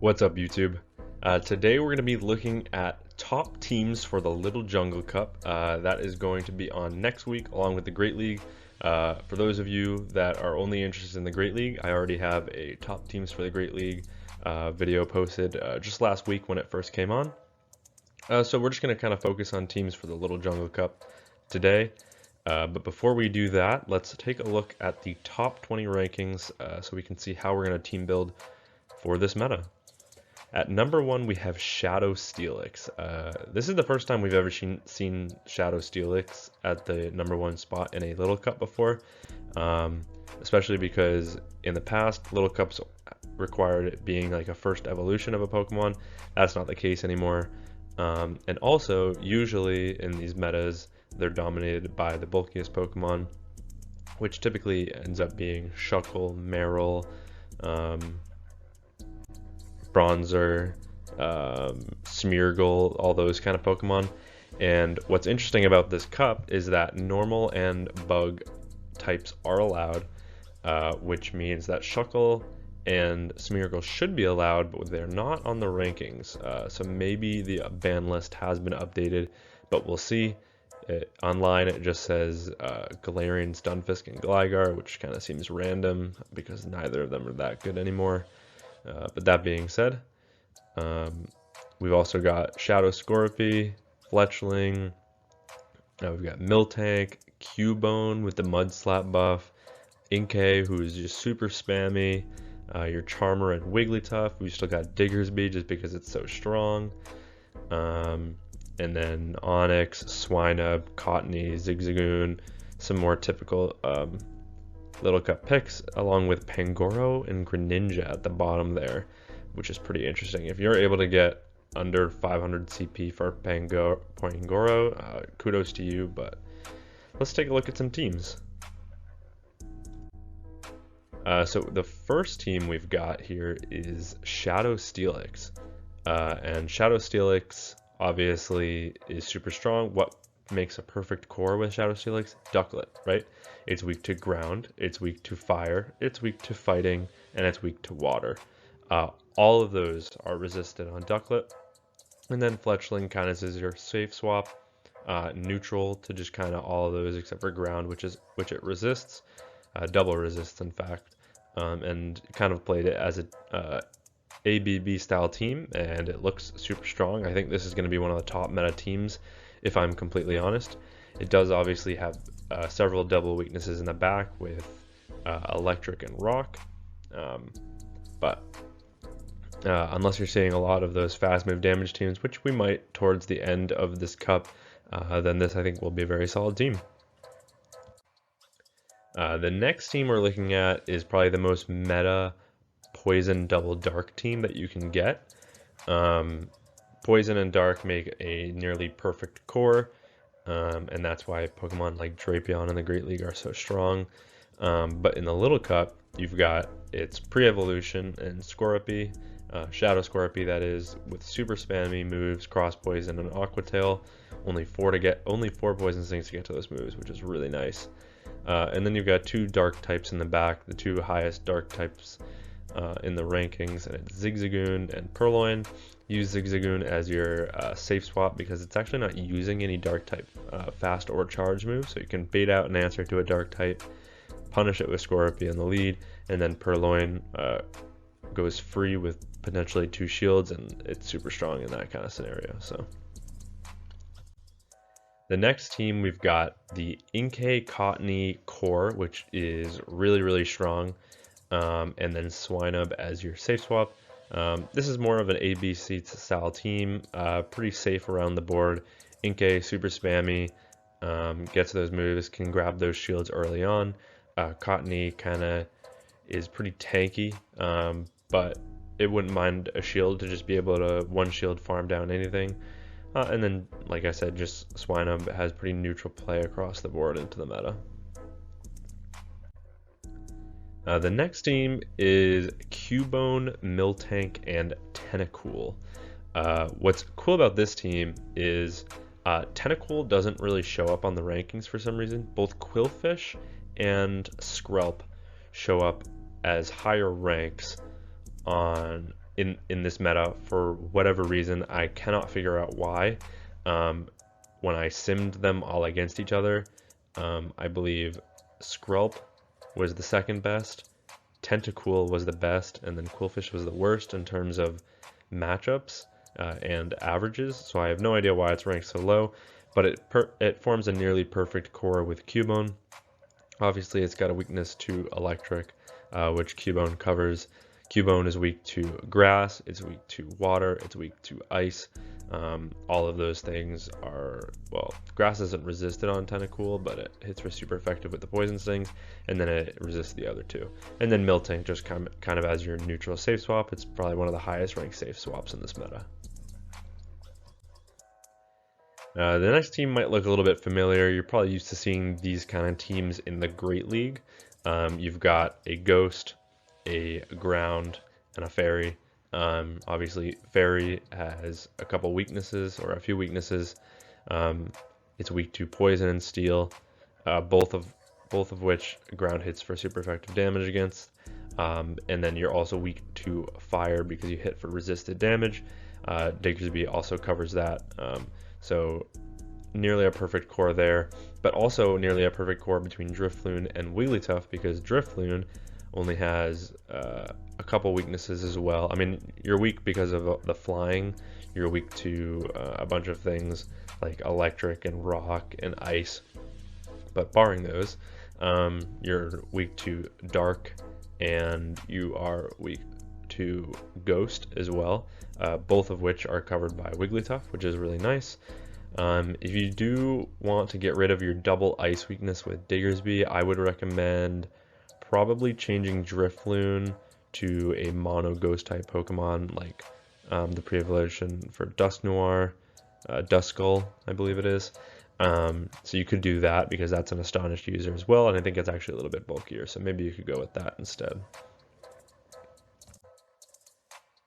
What's up, YouTube? Today we're going to be looking at top teams for the Little Jungle Cup. That is going to be on next week along with the Great League. For those of you that are only interested in the Great League, I already have a top teams for the Great League video posted just last week when it first came on. So we're just going to kind of focus on teams for the Little Jungle Cup today. But before we do that, let's take a look at the top 20 rankings so we can see how we're going to team build for this meta. At number 1, we have Shadow Steelix. This is the first time we've ever seen Shadow Steelix at the number 1 spot in a Little Cup before, especially because in the past, Little Cups required it being like a first evolution of a Pokemon. That's not the case anymore. And also, usually in these metas, they're dominated by the bulkiest Pokemon, which typically ends up being Shuckle, Meryl, Bronzer, Smeargle, all those kind of Pokemon. And what's interesting about this cup is that normal and bug types are allowed, which means that Shuckle and Smeargle should be allowed, but they're not on the rankings. So maybe the ban list has been updated, but we'll see. Online it just says Galarian, Stunfisk, and Gligar, which kind of seems random because neither of them are that good anymore. But that being said, we've also got Shadow Scorpy, Fletchling, we've got Miltank, Cubone with the Mud Slap buff, Inkay, who's just super spammy, your Charmer and Wigglytuff. We've still got Diggersby just because it's so strong. And then Onyx, Swinub, Cottony, Zigzagoon, some more typical Little Cup picks, along with Pangoro and Greninja at the bottom there, which is pretty interesting. If you're able to get under 500 CP for Pangoro, kudos to you, but let's take a look at some teams. So the first team we've got here is Shadow Steelix. And Shadow Steelix obviously is super strong. What makes a perfect core with Shadow Steelix? Ducklet, right? It's weak to ground, it's weak to fire, it's weak to fighting, and it's weak to water. All of those are resisted on Ducklet. And then Fletchling kind of is your safe swap, neutral to just kind of all of those except for ground, which it resists, double resists in fact, and kind of played it as a ABB style team, and it looks super strong. I think this is going to be one of the top meta teams, if I'm completely honest. It does obviously have several double weaknesses in the back with electric and rock, but unless you're seeing a lot of those fast move damage teams, which we might towards the end of this cup, then this I think will be a very solid team. The next team we're looking at is probably the most meta Poison Double Dark team that you can get. Poison and Dark make a nearly perfect core, and that's why Pokemon like Drapion in the Great League are so strong. But in the Little Cup, you've got its pre-evolution and Scorpy, Shadow Scorpy that is, with super spammy moves, Cross Poison and Aqua Tail. Only four poison stings to get to those moves, which is really nice. And then you've got two dark types in the back, the two highest dark types in the rankings, and it's Zigzagoon and Purloin. Use Zigzagoon as your safe swap because it's actually not using any dark type fast or charge moves, so you can bait out an answer to a dark type, punish it with Scorpy in the lead, and then Purloin goes free with potentially 2 shields, and it's super strong in that kind of scenario. So the next team, we've got the Inkay Cottony core, which is really strong. And then Swinub as your safe swap. This is more of an ABC style team, pretty safe around the board. Inkay, super spammy, gets those moves, can grab those shields early on. Cottony kind of is pretty tanky, but it wouldn't mind a shield to just be able to one shield farm down anything. And then, like I said, just Swinub has pretty neutral play across the board into the meta. The next team is Cubone, Miltank, and Tentacool. What's cool about this team is Tentacool doesn't really show up on the rankings for some reason. Both Quillfish and Skrelp show up as higher ranks on in this meta for whatever reason. I cannot figure out why. When I simmed them all against each other, I believe Skrulp was the second best, Tentacool was the best, and then Quillfish was the worst in terms of matchups and averages. So I have no idea why it's ranked so low, but it forms a nearly perfect core with Cubone. Obviously, it's got a weakness to electric, which Cubone covers. Cubone is weak to grass, it's weak to water, it's weak to ice. All of those things are, well, grass isn't resisted on Tentacool, but it hits for super effective with the poison stings, and then it resists the other two. And then Miltank just kind of as your neutral safe swap. It's probably one of the highest ranked safe swaps in this meta. The next team might look a little bit familiar. You're probably used to seeing these kind of teams in the Great League. You've got a Ghost, a Ground, and a Fairy. Obviously, Fairy has a couple weaknesses, or a few weaknesses. It's weak to Poison and Steel, both of which Ground hits for super effective damage against. And then you're also weak to Fire because you hit for resisted damage. Diggersby also covers that. So nearly a perfect core there, but also nearly a perfect core between Drifloon and Wigglytuff, because Drifloon only has a couple weaknesses as well. I mean, you're weak because of the flying. You're weak to a bunch of things like electric and rock and ice. But barring those, you're weak to dark, and you are weak to Ghost as well, both of which are covered by Wigglytuff, which is really nice. If you do want to get rid of your double ice weakness with Diggersby, I would recommend probably changing Drifloon to a mono Ghost type Pokemon, like the pre-evolution for Dusknoir, Duskull, I believe it is. So you could do that because that's an Astonished user as well, and I think it's actually a little bit bulkier, so maybe you could go with that instead.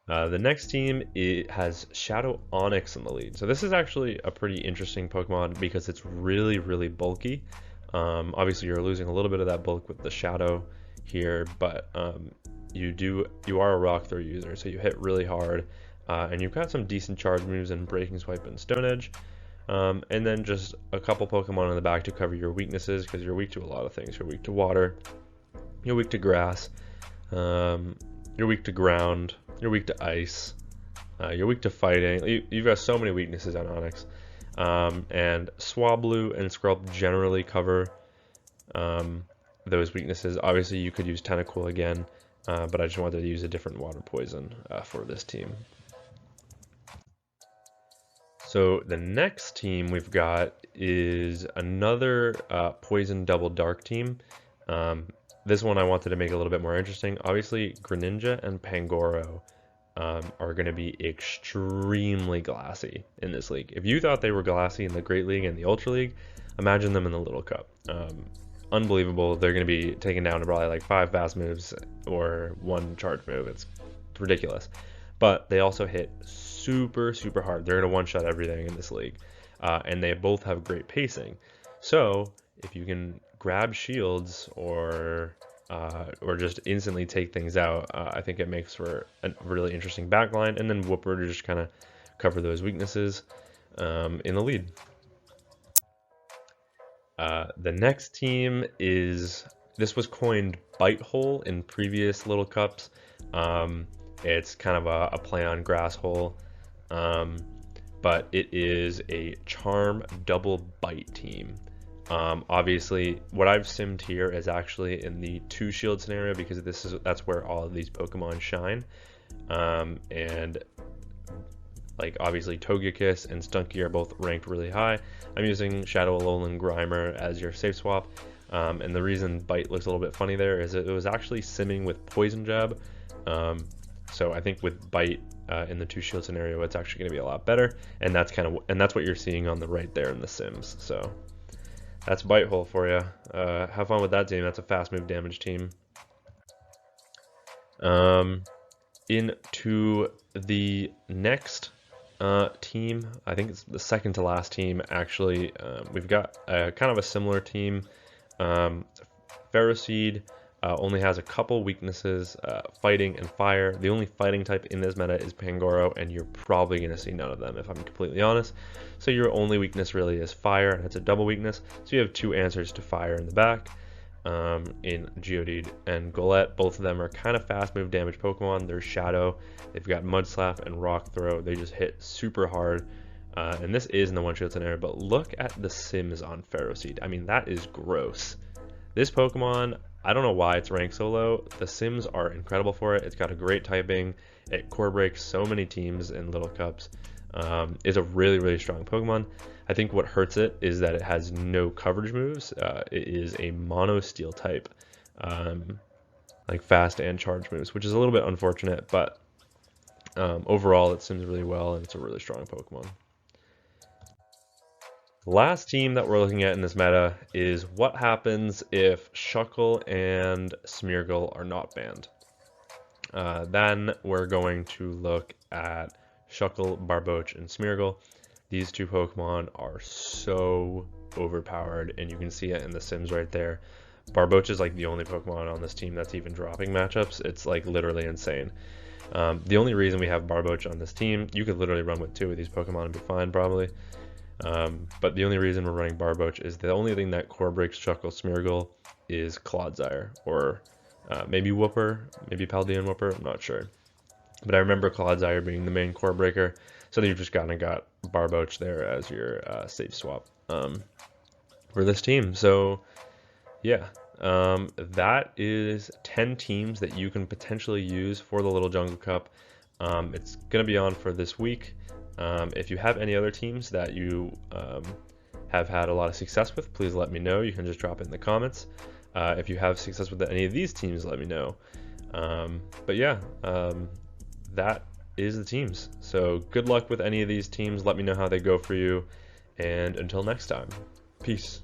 The next team, it has Shadow Onyx in the lead. So this is actually a pretty interesting Pokemon because it's really, really bulky. Obviously, you're losing a little bit of that bulk with the Shadow here, but you are a Rock Throw user, so you hit really hard, and you've got some decent charge moves in Breaking Swipe and Stone Edge. And then just a couple Pokemon in the back to cover your weaknesses, because you're weak to a lot of things. You're weak to water, you're weak to grass, you're weak to ground, you're weak to ice, you're weak to fighting. You've got so many weaknesses on Onyx. And Swablu and Skrulp generally cover those weaknesses. Obviously, you could use Tentacool again, but I just wanted to use a different water poison for this team. So the next team we've got is another Poison Double Dark team. This one I wanted to make a little bit more interesting. Obviously, Greninja and Pangoro are going to be extremely glassy in this league. If you thought they were glassy in the Great League and the Ultra League, imagine them in the Little Cup. Unbelievable. They're going to be taken down to probably like 5 fast moves or 1 charge move. It's ridiculous. But they also hit super, super hard. They're going to one-shot everything in this league. And they both have great pacing. So if you can grab shields or just instantly take things out, I think it makes for a really interesting backline. And then Wooper to just kind of cover those weaknesses in the lead. The next team this was coined Bite Hole in previous Little Cups. It's kind of a play on Grass Hole, but it is a Charm Double Bite team. Obviously, what I've simmed here is actually in the 2 shield scenario, because that's where all of these Pokemon shine. And like obviously Togekiss and Stunky are both ranked really high. I'm using Shadow Alolan Grimer as your safe swap. And the reason Bite looks a little bit funny there is it was actually simming with Poison Jab. So I think with Bite in the 2 shield scenario, it's actually going to be a lot better. And that's what you're seeing on the right there in the sims. So that's Bite Hole for you. Have fun with that team. That's a fast move damage team. Into the next team, I think it's the second to last team actually. We've got kind of a similar team. Ferroseed, only has a couple weaknesses, fighting and fire. The only fighting type in this meta is Pangoro, and you're probably going to see none of them if I'm completely honest. So your only weakness really is fire, and it's a double weakness. So you have two answers to fire in the back. In Geodude and Golett, both of them are kind of fast move damage Pokemon. They're Shadow, they've got Mud Slap and Rock Throw. They just hit super hard. And this is in the One Shield scenario, but look at the Sims on Ferroseed. I mean, that is gross. This Pokemon, I don't know why it's ranked so low. The Sims are incredible for it. It's got a great typing. It core breaks so many teams in Little Cups. It's a really, really strong Pokemon. I think what hurts it is that it has no coverage moves. It is a mono steel type, like fast and charge moves, which is a little bit unfortunate, but overall it sims really well and it's a really strong Pokemon. Last team that we're looking at in this meta is what happens if Shuckle and Smeargle are not banned. Then we're going to look at Shuckle, Barboach, and Smeargle. These two Pokemon are so overpowered, and you can see it in the Sims right there. Barboach is like the only Pokemon on this team that's even dropping matchups. It's like literally insane. The only reason we have Barboach on this team, you could literally run with two of these Pokemon and be fine probably. But the only reason we're running Barboach is the only thing that core breaks Shuckle Smeargle is Clodsire, or maybe Whooper, maybe Paldean Whooper, I'm not sure. But I remember Clodsire being the main core breaker, so you've just kind of got Barboach there as your safe swap for this team. So yeah, that is 10 teams that you can potentially use for the Little Jungle Cup. It's going to be on for this week. If you have any other teams that you have had a lot of success with, please let me know. You can just drop it in the comments. If you have success with any of these teams, let me know. But yeah, that is the teams. So good luck with any of these teams. Let me know how they go for you. And until next time, peace.